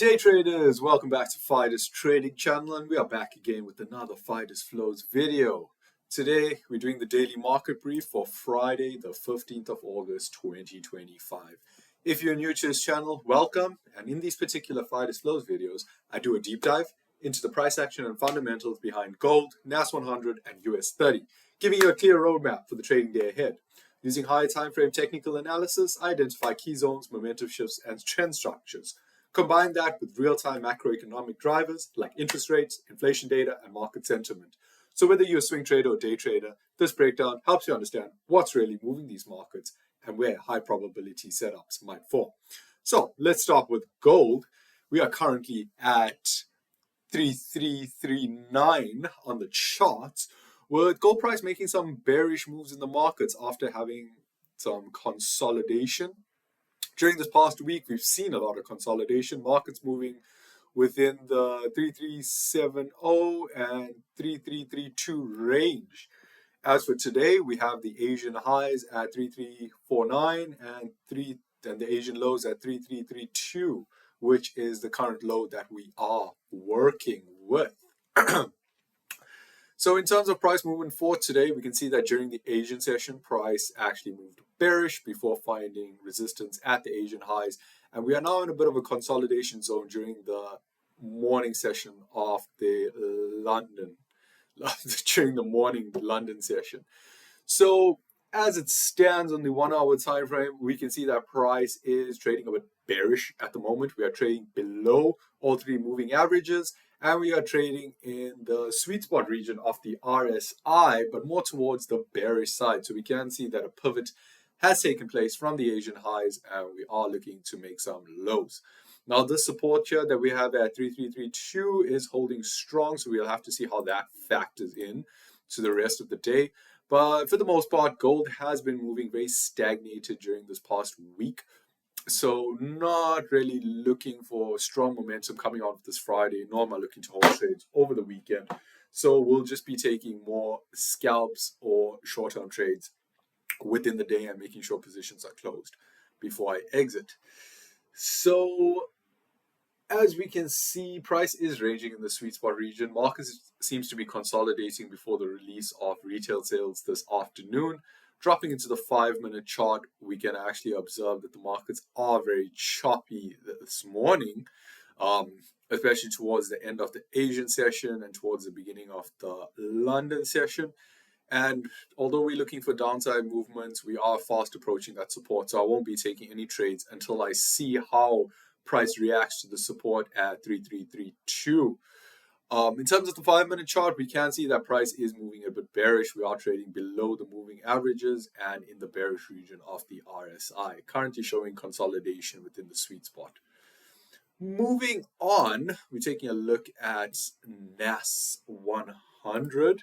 Good day, traders. Welcome back to Fides Trading Channel, and we are back again with another Fides Flows video. Today, we're doing the daily market brief for Friday, the 15th of August, 2025. If you're new to this channel, welcome. And in these particular Fides Flows videos, I do a deep dive into the price action and fundamentals behind gold, Nas100, and Us30, giving you a clear roadmap for the trading day ahead. Using higher time frame technical analysis, I identify key zones, momentum shifts, and trend structures. Combine that with real-time macroeconomic drivers like interest rates, inflation data, and market sentiment. So whether you're a swing trader or day trader, this breakdown helps you understand what's really moving these markets and where high probability setups might fall. So let's start with gold. We are currently at 3339 on the charts, with gold price making some bearish moves in the markets after having some consolidation. During this past week, we've seen a lot of consolidation, markets moving within the 3370 and 3332 range. As for today, we have the Asian highs at 3349 and the Asian lows at 3332, which is the current low that we are working with. So in terms of price movement for today, we can see that during the Asian session, price actually moved bearish before finding resistance at the Asian highs. And we are now in a bit of a consolidation zone during the morning session of the London session. So as it stands on the 1 hour time frame, we can see that price is trading a bit bearish at the moment. We are trading below all three moving averages, and we are trading in the sweet spot region of the RSI, but more towards the bearish side. So we can see that a pivot has taken place from the Asian highs, and we are looking to make some lows. Now, this support here that we have at 3332 is holding strong, so we'll have to see how that factors in to the rest of the day. But for the most part, gold has been moving very stagnated during this past week. So not really looking for strong momentum coming out of this Friday, nor am I looking to hold trades over the weekend. So we'll just be taking more scalps or short-term trades within the day and making sure positions are closed before I exit. So as we can see, price is ranging in the sweet spot region. Market seems to be consolidating before the release of retail sales this afternoon. Dropping into the 5-minute chart, we can actually observe that the markets are very choppy this morning, especially towards the end of the Asian session and towards the beginning of the London session. And although we're looking for downside movements, we are fast approaching that support. So I won't be taking any trades until I see how price reacts to the support at 3332. In terms of the 5-minute chart, we can see that price is moving a bit bearish. We are trading below the moving averages and in the bearish region of the RSI, currently showing consolidation within the sweet spot. Moving on, we're taking a look at Nas100.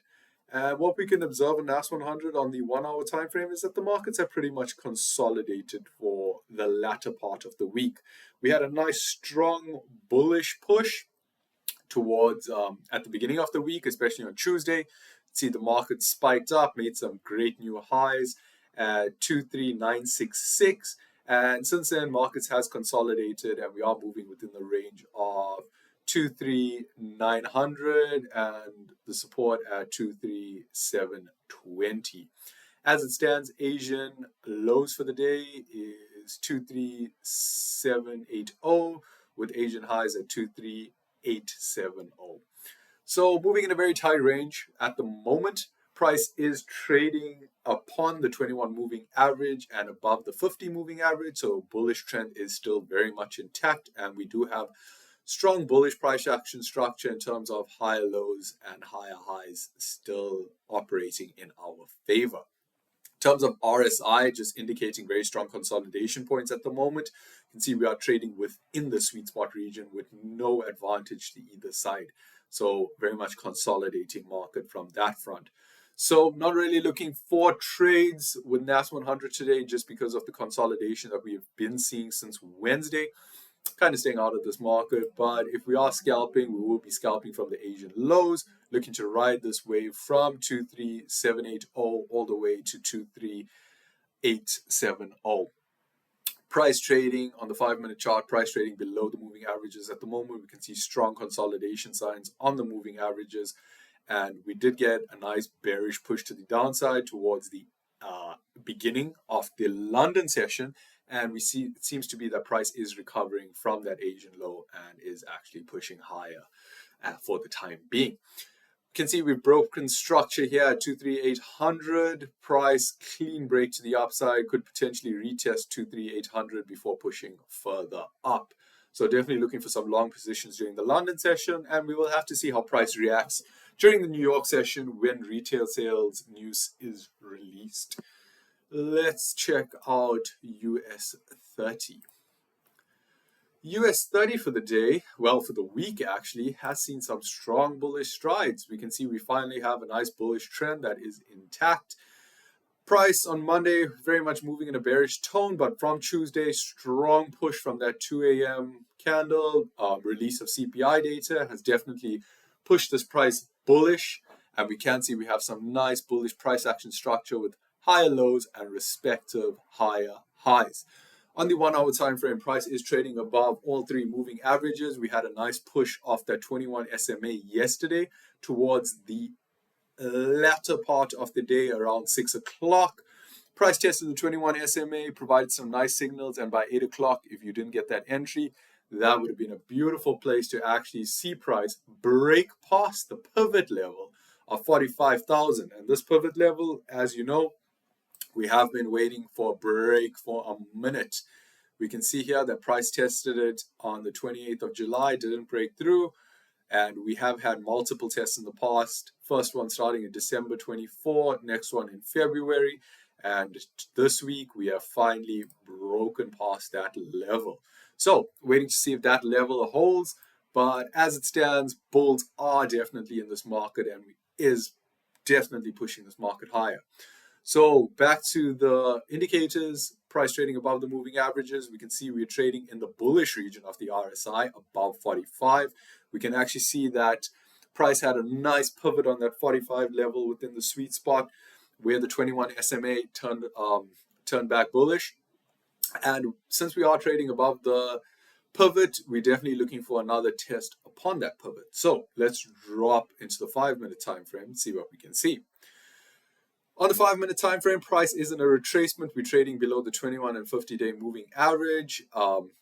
And what we can observe in Nas100 on the 1 hour time frame is that the markets have pretty much consolidated for the latter part of the week. We had a nice strong bullish push towards at the beginning of the week, especially on Tuesday. See the market spiked up, made some great new highs at 23966, and since then markets has consolidated and we are moving within the range of 23900 and the support at 23720. As it stands, Asian lows for the day is 23780 with Asian highs at 23870. So moving in a very tight range at the moment. Price is trading upon the 21 moving average and above the 50 moving average. So bullish trend is still very much intact, and we do have strong bullish price action structure in terms of higher lows and higher highs still operating in our favor. In terms of RSI, just indicating very strong consolidation points at the moment. You can see we are trading within the sweet spot region with no advantage to either side. So very much consolidating market from that front. So not really looking for trades with Nas100 today just because of the consolidation that we have been seeing since Wednesday. Kind of staying out of this market, but if we are scalping, we will be scalping from the Asian lows, looking to ride this wave from 23780 all the way to 23870. Price trading on the 5-minute chart, price trading below the moving averages. At the moment, we can see strong consolidation signs on the moving averages. And we did get a nice bearish push to the downside towards the beginning of the London session. And we see it seems to be that price is recovering from that Asian low and is actually pushing higher for the time being. You can see we've broken structure here at 23800. Price clean break to the upside, could potentially retest 23800 before pushing further up. So definitely looking for some long positions during the London session, and we will have to see how price reacts during the New York session when retail sales news is released. Let's check out US30. US30 for the day, well, for the week actually, has seen some strong bullish strides. We can see we finally have a nice bullish trend that is intact. Price on Monday very much moving in a bearish tone, but from Tuesday, strong push from that 2 a.m. candle. Release of CPI data has definitely pushed this price bullish, and we can see we have some nice bullish price action structure with higher lows and respective higher highs. On the 1 hour time frame, price is trading above all three moving averages. We had a nice push off that 21 SMA yesterday towards the latter part of the day around 6 o'clock. Price tested the 21 SMA, provided some nice signals, and by 8 o'clock, if you didn't get that entry, that would have been a beautiful place to actually see price break past the pivot level of 45,000. And this pivot level, as you know, we have been waiting for a break for a minute. We can see here that price tested it on the 28th of July, didn't break through. And we have had multiple tests in the past. First one starting in December 24, next one in February. And this week, we have finally broken past that level. So, waiting to see if that level holds. But as it stands, bulls are definitely in this market and is definitely pushing this market higher. So back to the indicators, price trading above the moving averages. We can see we're trading in the bullish region of the RSI above 45. We can actually see that price had a nice pivot on that 45 level within the sweet spot where the 21 SMA turned back bullish. And since we are trading above the pivot, we're definitely looking for another test upon that pivot. So let's drop into the 5-minute time frame and see what we can see. On the 5-minute time frame, price is in a retracement. We're trading below the 21 and 50-day moving average,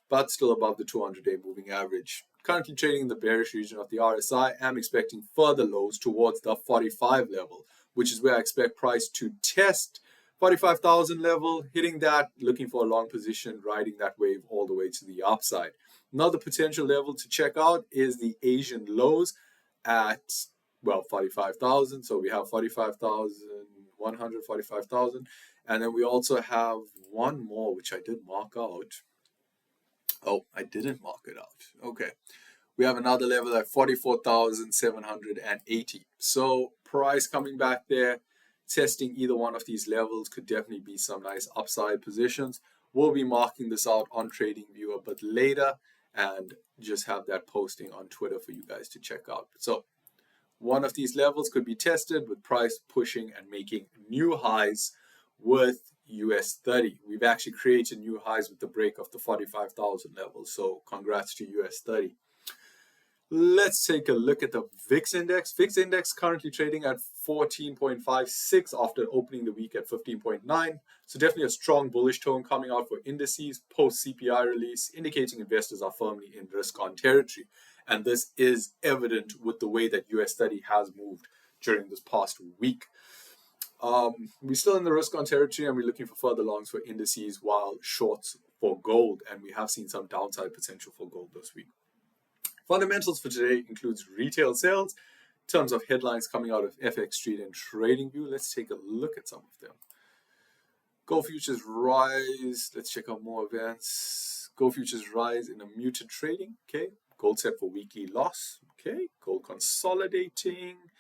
but still above the 200-day moving average. Currently trading in the bearish region of the RSI. I'm expecting further lows towards the 45 level, which is where I expect price to test 45,000 level, hitting that, looking for a long position, riding that wave all the way to the upside. Another potential level to check out is the Asian lows at, well, 45,000. So we have 45,100, 45,000. And then we also have one more, which I did mark out. Oh, I didn't mark it out. Okay. We have another level at 44,780. So price coming back there, testing either one of these levels could definitely be some nice upside positions. We'll be marking this out on TradingView a bit later and just have that posting on Twitter for you guys to check out. So one of these levels could be tested with price pushing and making new highs with US30. We've actually created new highs with the break of the 45,000 level. So congrats to US30. Let's take a look at the VIX index. VIX index currently trading at 14.56 after opening the week at 15.9. So definitely a strong bullish tone coming out for indices post CPI release, indicating investors are firmly in risk on territory. And this is evident with the way that US30 has moved during this past week. We're still in the risk on territory and we're looking for further longs for indices while shorts for gold. And we have seen some downside potential for gold this week. Fundamentals for today includes retail sales. In terms of headlines coming out of FX Street and TradingView, let's take a look at some of them. Gold futures rise. Let's check out more events. Gold futures rise in a muted trading. Okay. Gold set for weekly loss. Okay. Gold consolidating.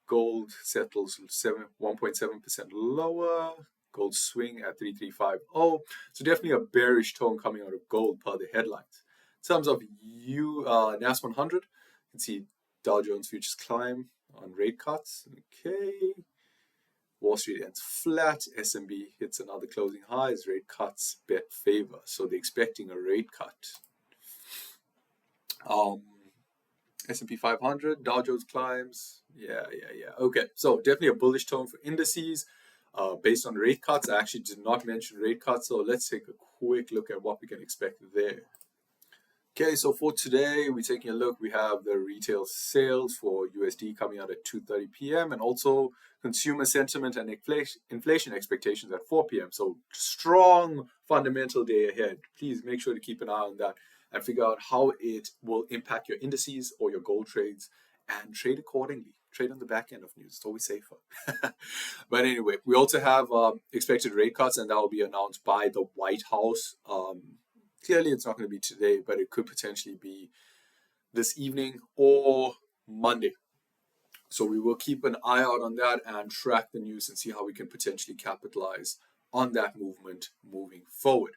Gold settles 1.7% lower. Gold swing at 3350. So definitely a bearish tone coming out of gold per the headlines. In terms of Nas100, you can see Dow Jones futures climb on rate cuts. Okay. Wall Street ends flat. S&P hits another closing high as rate cuts bet favor. So they're expecting a rate cut. S&P 500, Dow Jones climbs. Yeah. Okay, so definitely a bullish tone for indices based on rate cuts. I actually did not mention rate cuts, so let's take a quick look at what we can expect there. Okay, so for today, we're taking a look. We have the retail sales for USD coming out at 2:30 p.m. and also consumer sentiment and inflation expectations at 4 p.m. So strong fundamental day ahead. Please make sure to keep an eye on that and figure out how it will impact your indices or your gold trades and trade accordingly. Trade on the back end of news. It's always safer. But anyway, we also have expected rate cuts, and that will be announced by the White House. Clearly, it's not going to be today, but it could potentially be this evening or Monday. So we will keep an eye out on that and track the news and see how we can potentially capitalize on that movement moving forward.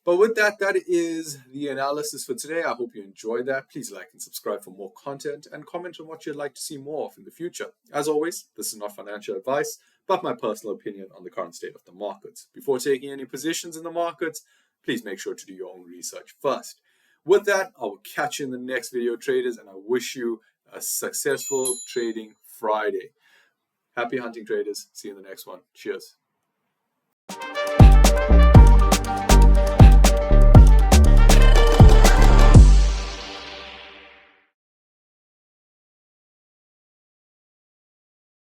But with that, that is the analysis for today. I hope you enjoyed that. Please like and subscribe for more content and comment on what you'd like to see more of in the future. As always, this is not financial advice, but my personal opinion on the current state of the markets. Before taking any positions in the markets, please make sure to do your own research first. With that, I will catch you in the next video, traders, and I wish you a successful trading Friday. Happy hunting, traders. See you in the next one. Cheers.